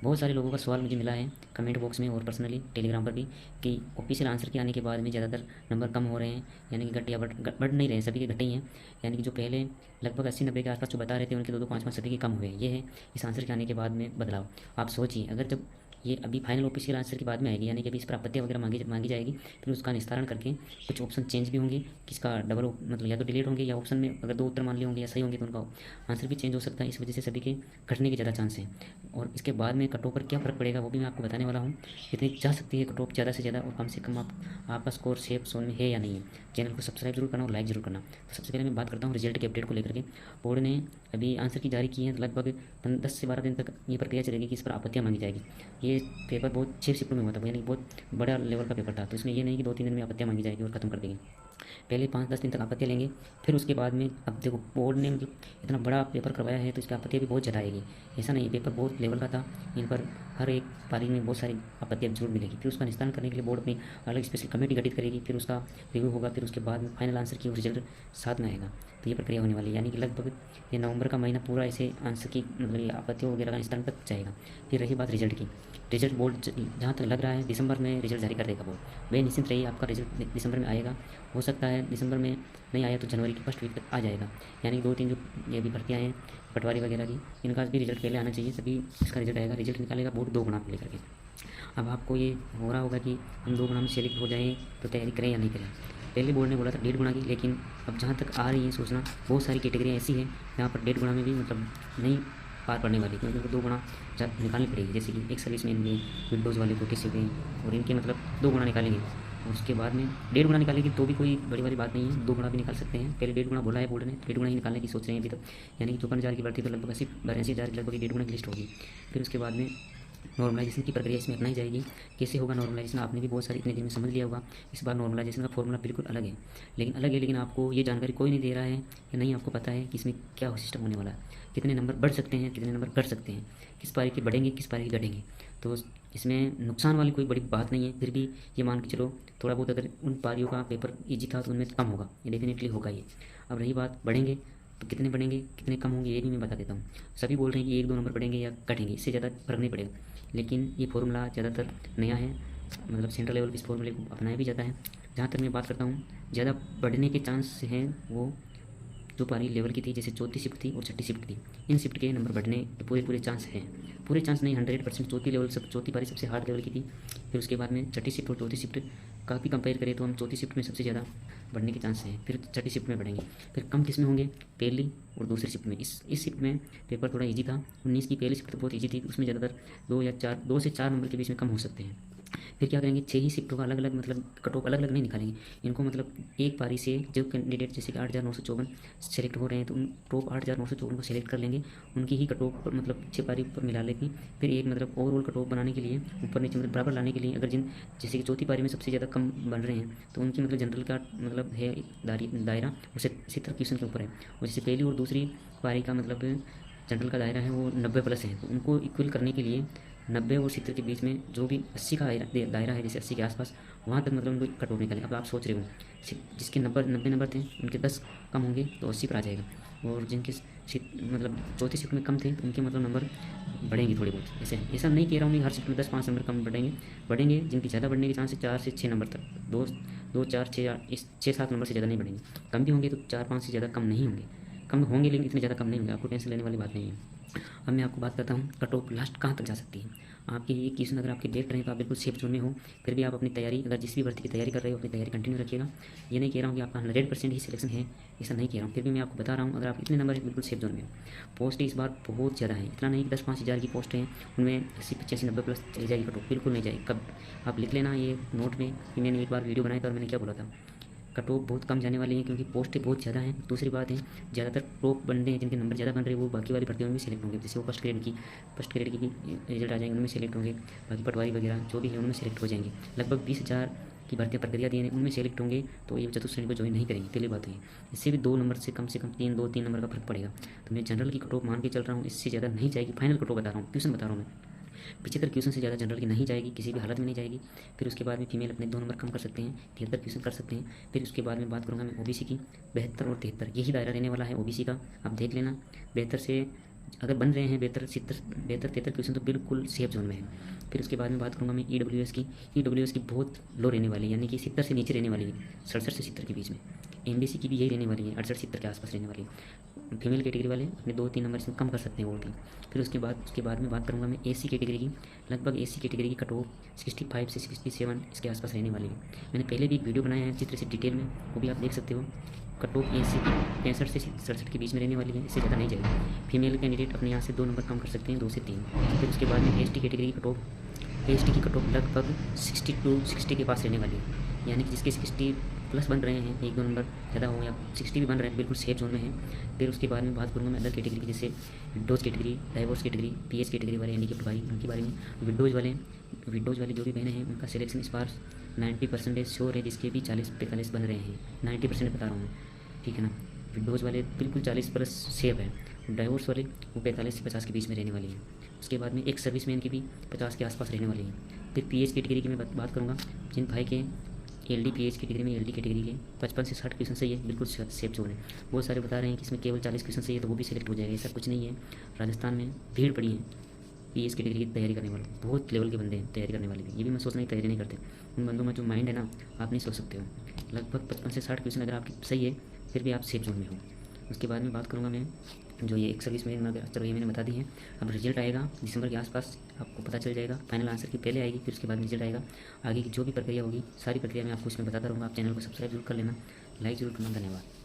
बहुत सारे लोगों का सवाल मुझे मिला है कमेंट बॉक्स में और पर्सनली टेलीग्राम पर भी कि ऑफिशियल आंसर के आने के बाद में ज़्यादातर नंबर कम हो रहे हैं, यानी कि घट या बढ़ नहीं रहे हैं, सभी के घटे ही हैं। यानी कि जो पहले लगभग 80-90 के आसपास जो बता रहे थे उनके 2-2 5-5 सभी के कम हुए हैं। ये है इस आंसर के आने के बाद में बदलाव। आप सोचिए, अगर जब ये अभी फाइनल ऑफिशियल आंसर के बाद में आएगी, यानी कि अभी इस पर आपत्तियाँ वगैरह मांगी जाएगी, फिर उसका निस्तारण करके कुछ ऑप्शन चेंज भी होंगे, किसका डबल मतलब या तो डिलीट होंगे, या ऑप्शन में अगर 2 उत्तर मान लिए होंगे या सही होंगे तो उनका आंसर भी चेंज हो सकता है। इस वजह से सभी के घटने के ज़्यादा चांस हैं। और इसके बाद में कट ऑफ पर क्या फ़र्क पड़ेगा वो भी मैं आपको बताने वाला हूँ। इतनी जा सकती है कट ऑफ ज़्यादा से ज़्यादा, और कम से कम आपका स्कोर सेफ जोन में है या नहीं है। चैनल को सब्सक्राइब जरूर करना और लाइक जरूर करना। तो सबसे पहले मैं बात करता हूँ रिजल्ट के अपडेट को लेकर के। बोर्ड ने अभी आंसर की जारी की है, लगभग 10 से 12 दिन तक ये प्रक्रिया चलेगी कि इस पर आपत्तियाँ मांगी जाएगी। ये पेपर बहुत 6 शिफ्टों में हुआ था, यानी बहुत बड़ा लेवल का पेपर था, तो इसमें ये नहीं कि 2-3 दिन में आपत्तियाँ मांगी जाएगी और ख़त्म कर देंगे। पहले 5-10 दिन तक आपत्तियाँ लेंगे, फिर उसके बाद में अब देखो बोर्ड ने मतलब इतना बड़ा पेपर करवाया है तो इसकी आपत्तियाँ भी बहुत ज़्यादा आएगी। ऐसा नहीं, पेपर बहुत लेवल का था, इन पर हर एक पारी में बहुत सारी आपत्तियाँ जरूर मिलेगी। फिर उसका निस्तारण करने के लिए बोर्ड अपनी अलग स्पेशल कमेटी गठित करेगी, फिर उसका रिव्यू होगा, फिर उसके बाद में फाइनल आंसर की रिजल्ट साथ में आएगा। तो ये प्रक्रिया होने वाली है, यानी कि लगभग ये नवंबर का महीना पूरा ऐसे आंसर की मतलब ये आपत्तियों वगैरह का निस्तारण तक जाएगा। फिर रही बात रिजल्ट की, रिजल्ट बोर्ड जहाँ तक लग रहा है दिसंबर में रिजल्ट जारी कर देगा बोर्ड। वे निश्चिंत रहिए, आपका रिजल्ट दिसंबर में आएगा। हो सकता है दिसंबर में नहीं आया तो जनवरी की फर्स्ट वीक तक आ जाएगा। यानी 2-3 जो ये भी भर्तियाँ हैं पटवारी वगैरह की, इनका भी रिजल्ट पहले आना चाहिए, तभी इसका रिजल्ट आएगा। रिजल्ट निकालेगा बोर्ड 2 गुना को लेकर के। अब आपको ये हो रहा होगा कि हम 2 गुना में सेलेक्ट हो जाएँ तो तैयारी करें या नहीं करें। पहले बोर्ड ने बोला था 1.5 गुना की, लेकिन अब जहाँ तक आ रही है सूचना, बहुत सारी कैटेगरी ऐसी है जहाँ पर 1.5 गुना में भी मतलब नहीं पार पड़ने वाली, क्योंकि उनको 2 गुना निकालनी पड़ेगी। जैसे कि एक सर्विस मैन गए, विंडोज़ वाले को किसी गए, और इनके मतलब 2 गुना निकालेंगे। और उसके बाद में 1.5 गुना निकालेंगे तो भी कोई बड़ी वाली बात नहीं है, 2 गुना भी निकाल सकते हैं। पहले 1.5 गुना बोला है बोर्ड ने, 1.5 गुना ही निकालने की सोच रहे हैं अभी तक। यानी कि 54,000 की भर्ती तो लगभग 80-82,000 की लगभग 1.5 गुना की लिस्ट होगी। फिर उसके बाद में नॉर्मलाइजेशन की प्रक्रिया इसमें अपनाई जाएगी। कैसे होगा नॉर्मलाइजेशन, आपने भी बहुत सारी इतने दिन में समझ लिया होगा। इस बार नॉर्मलाइजेशन का फॉर्मूला बिल्कुल अलग है, लेकिन आपको ये जानकारी कोई नहीं दे रहा है या नहीं आपको पता है कि इसमें क्या सिस्टम होने वाला है, कितने नंबर बढ़ सकते हैं, कितने नंबर घट सकते हैं, किस पारी के बढ़ेंगे, किस पारी के घटेंगे। तो इसमें नुकसान वाली कोई बड़ी बात नहीं है। फिर भी ये मान के चलो थोड़ा बहुत अगर उन पारियों का पेपर ईजी था तो उनमें कम होगा, ये डेफिनेटली होगा ये। अब रही बात बढ़ेंगे तो कितने बढ़ेंगे, कितने कम होंगे, ये भी मैं बता देता हूँ। सभी बोल रहे हैं कि 1-2 नंबर बढ़ेंगे या घटेंगे, इससे ज़्यादा फर्क नहीं पड़ेगा। लेकिन ये फॉर्मूला ज़्यादातर नया है, मतलब सेंट्रल लेवल पे इस फॉर्मूले को अपनाया भी जाता है। जहाँ तक मैं बात करता हूँ, ज़्यादा बढ़ने के चांस हैं वो जो पारी लेवल की थी, जैसे चौथी शिफ्ट थी और छठी शिफ्ट थी, इन शिफ्ट के नंबर बढ़ने के पूरे चांस हैं। पूरे चांस नहीं, 100%। चौथी पारी सबसे हार्ड लेवल की थी। फिर उसके बाद में छठी शिफ्ट और चौथी शिफ्ट काफ़ी कंपेयर करें तो हम चौथी शिफ्ट में सबसे ज़्यादा बढ़ने के चांस हैं, फिर छठी शिफ्ट में बढ़ेंगे। फिर कम किस में होंगे, पहली और दूसरी शिफ्ट में। इस शिफ्ट में पेपर थोड़ा ईजी था, 19 की पहली शिफ्ट तो बहुत ईजी थी, उसमें ज़्यादातर 2 से 4 नंबर के बीच में कम हो सकते हैं। फिर क्या करेंगे, 6 ही शिफ्टों का अलग अलग मतलब कट ऑफ अलग अलग नहीं निकालेंगे इनको, मतलब एक पारी से जो कैंडिडेट जैसे कि 8,954 सेलेक्ट हो रहे हैं तो उन टॉप 8,954 को सेलेक्ट कर लेंगे, उनकी ही कट ऑफ पर मतलब 6 पारी पर मिला लेंगे। फिर एक मतलब ओवरऑल कट ऑफ बनाने के लिए ऊपर नीचे मतलब बराबर लाने के लिए, अगर जैसे कि चौथी पारी में सबसे ज़्यादा कम बन रहे हैं तो उनकी मतलब जनरल का मतलब है दायरा उसे 70 क्वेश्चन के ऊपर है, और जैसे पहली और दूसरी पारी का मतलब जनरल का दायरा है वो 90+ है, तो उनको इक्वल करने के लिए 90 और 70 के बीच में जो भी 80 का दायरा है, जैसे 80 के आसपास, वहाँ तक मतलब उनको कट ऑफ निकालें। अब आप सोच रहे हो जिसके 90 नंबर थे उनके 10 कम होंगे तो 80 पर आ जाएगा, और जिनके मतलब चौथी शिफ्ट में कम थे तो उनके मतलब नंबर बढ़ेंगे थोड़ी बहुत। ऐसा नहीं कह रहा हूँ कि हर शिफ्ट में 10-5 नंबर कम बढ़ेंगे जिनकी ज़्यादा बढ़ने के चांस है 4 से 6 नंबर तक, 2-4-6-7 नंबर से ज़्यादा नहीं बढ़ेंगे। कम भी होंगे तो 4-5 से ज़्यादा कम नहीं होंगे, कम होंगे लेकिन इतने ज़्यादा कम नहीं होंगे, आपको टेंशन लेने वाली बात नहीं है। अब मैं आपको बात करता हूँ कट ऑफ लास्ट कहाँ तक जा सकती है। आपकी ये क्वेश्चन अगर आपके देख रहे हैं तो आप बिल्कुल सेफ जोन में हो, फिर भी आप अपनी तैयारी, अगर जिस भी भर्ती की तैयारी कर रहे हो अपनी तैयारी कंटिन्यू रखिएगा। ये नहीं कह रहा हूँ कि आपका 100% ही सिलेक्शन है, ऐसा नहीं कह रहा हूँ, फिर भी मैं आपको बता रहा हूँ अगर आप इतने नंबर है बिल्कुल सेफ जोन में हो। पोस्ट इस बार बहुत ज़्यादा है, इतना नहीं कि 10-5 हज़ार की पोस्ट हैं उनमें 80-85-90+ चली जाएगी कट ऑफ, बिल्कुल नहीं जाएगी। कब आप लिख लेना ये नोट में कि मैंने एक बार वीडियो बनाया था और मैंने क्या बोला था, कट ऑफ बहुत कम जाने वाली हैं क्योंकि पोस्टें बहुत ज़्यादा हैं। दूसरी बात है ज़्यादातर टॉप बंदे हैं जिनके नंबर ज़्यादा बन रहे हैं वो बाकी वाली भर्तियों में भी सेलेक्ट होंगे, जैसे वो फर्स्ट ग्रेड की भी रिजल्ट आ जाएंगे उनमें सेलेक्ट होंगे, बाकी पटवारी वगैरह जो भी है उनमें सेलेक्ट हो जाएंगे। लगभग 20,000 की भर्तियाँ प्रक्रिया दी हैं उनमें सेलेक्ट होंगे, तो ये चतुर्थ श्रेणी को ज्वाइन नहीं करेंगे, पहली बात है। इससे भी 2 नंबर से कम 3 नंबर का फर्क पड़ेगा। तो मैं जनरल की कट ऑफ मान के चल रहा हूँ, इससे ज़्यादा नहीं जाएगी। फाइनल कट ऑफ बता रहा हूँ, क्वेश्चन बता रहा हूँ मैं, 75 क्वेश्चन से ज़्यादा जनरल की नहीं जाएगी, किसी भी हालत में नहीं जाएगी। फिर उसके बाद में फीमेल अपने 2 नंबर कम कर सकते हैं, 73 क्वेश्चन कर सकते हैं। फिर उसके बाद में बात करूँगा मैं ओबीसी की, 72 और 73 यही दायरा रहने वाला है ओबीसी का, आप देख लेना। 72 से अगर बन रहे हैं बेहतर 73 क्वेश्चन तो बिल्कुल सेफ जोन में है। फिर उसके बाद में बात करूँगा मैं ई डब्ल्यू एस की बहुत लो रहने वाली है, यानी कि 70 से नीचे रहने वाली है, 67 से 70 के बीच में। एमबीसी की भी यही रहने वाली है, 68-70 के आसपास रहने वाली है। फीमेल कैटेगरी वाले अपने 2-3 नंबर इसमें कम कर सकते हैं और भी। फिर उसके बाद में बात करूँगा मैं एसी कैटेगरी की। लगभग एसी कैटेगरी की कट ऑफ 65 से 67 इसके आसपास रहने वाली है। मैंने पहले भी एक वीडियो बनाया है चित्र से डिटेल में, वो भी आप देख सकते हो। कट ऑफ एसी की 65 से 67 के बीच में रहने वाली है, इससे ज़्यादा नहीं जाएगी। फीमेल कैंडिडेट अपने यहाँ से 2 नंबर कम कर सकते हैं, 2 से 3। फिर उसके बाद में एसटी कैटेगरी की की कट ऑफ लगभग 60 के पास रहने वाली है, यानी कि जिसके 60 प्लस बन रहे हैं, 1-2 नंबर ज़्यादा हो या 60 भी बन रहे हैं, बिल्कुल सेफ जोन में है। फिर उसके बाद में बात करूँगा मैं अदर कैटेगरी की, जैसे Windows category, divorce category, pH category वाले हैंडीकेप्ड भाई, उनके बारे में। विंडोज़ वाले जो भी बहने हैं उनका सिलेक्शन इस बार 90% श्योर है, जिसके भी 40-45 बन रहे हैं। 90% बता रहा हूँ मैं, ठीक है ना। विंडोज़ वाले बिल्कुल 40+ सेफ है। डाइवोर्स वाले वो 45 से 50 के बीच में रहने वाली है। उसके बाद में एक सर्विसमैन की भी 50 के आसपास रहने वाली है। फिर पीएच कैटेगरी की मैं बात करूँगा, जिन भाई के एलडी पीएच कैटेगरी में, एलडी कैटेगरी के 55 से 60 क्वेश्चन सही है, बिल्कुल सेफ जोन है। बहुत सारे बता रहे हैं कि इसमें केवल 40 क्वेश्चन सही है तो वो भी सिलेक्ट हो जाएगा, ऐसा कुछ नहीं है। राजस्थान में भीड़ पड़ी है पीएच कैटेगरी की तैयारी करने वाले, बहुत लेवल के बंदे हैं तैयारी करने वाले भी। ये भी मैं सोचना की तैयारी नहीं करते, उन बंदों में जो माइंड है ना, आप नहीं सोच सकते हो। लगभग 55 से 60 क्वेश्चन अगर आपकी सही है फिर भी आप सेफ जोन में हो। उसके बाद में बात करूँगा मैं जो ये एक सर्विस में, चलो ये मैंने बता दी है। अब रिजल्ट आएगा दिसंबर के आसपास, आपको पता चल जाएगा। फाइनल आंसर की पहले आएगी, फिर उसके बाद रिजल्ट आएगा। आगे की जो भी प्रक्रिया होगी सारी प्रक्रिया मैं आपको इसमें बताता रहूँगा। आप चैनल को सब्सक्राइब जरूर कर लेना, लाइक जरूर करना। धन्यवाद।